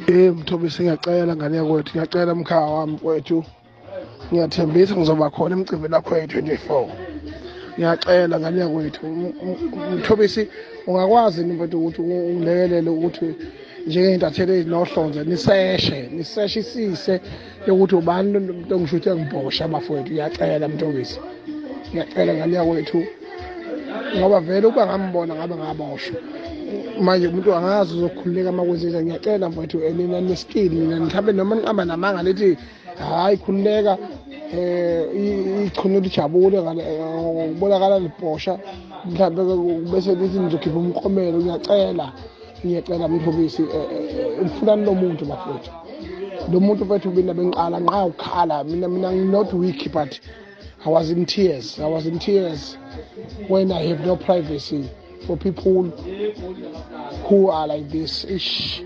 Mthobisi, ngiyacela ngane yakwethu, ngiyacela mkhaya wami kwethu, ngiyathembisa ngizoba khona emcimbini wakho yi-24. Ngiyacela ngane yakwethu Mthobisi, ungakwazi mfethu ukuthi ungilekelele ukuthi njengey'ntatheli ezinohlonze niseshe isise yokuthi ubani lo ngisho ukuthi engibhosha bafowethu. Ngiyacela Mthobisi, ngiyacela ngane yakwethu, ngoba vele ukuba ngambona ngabe ngaboshwa. Manje umuntu angazi uzokhululeka uma kwenzenza. Ngiyacela mfethu nina neskili, nina mhlawumbe noma niqamba namanga lithi hayi khululeka, ichunu lijabule ngokubonakala libhosha, mhlawumbe bese lithi nizokhipha umklomelo. Ngiyacela Mthobisi, mfunani lo muntu bafowethu. Lo muntu mfethu mina bengiqala nqa ukhala, mina I'm not weak, but I was in tears when I have no privacy for people who are like this. Ish.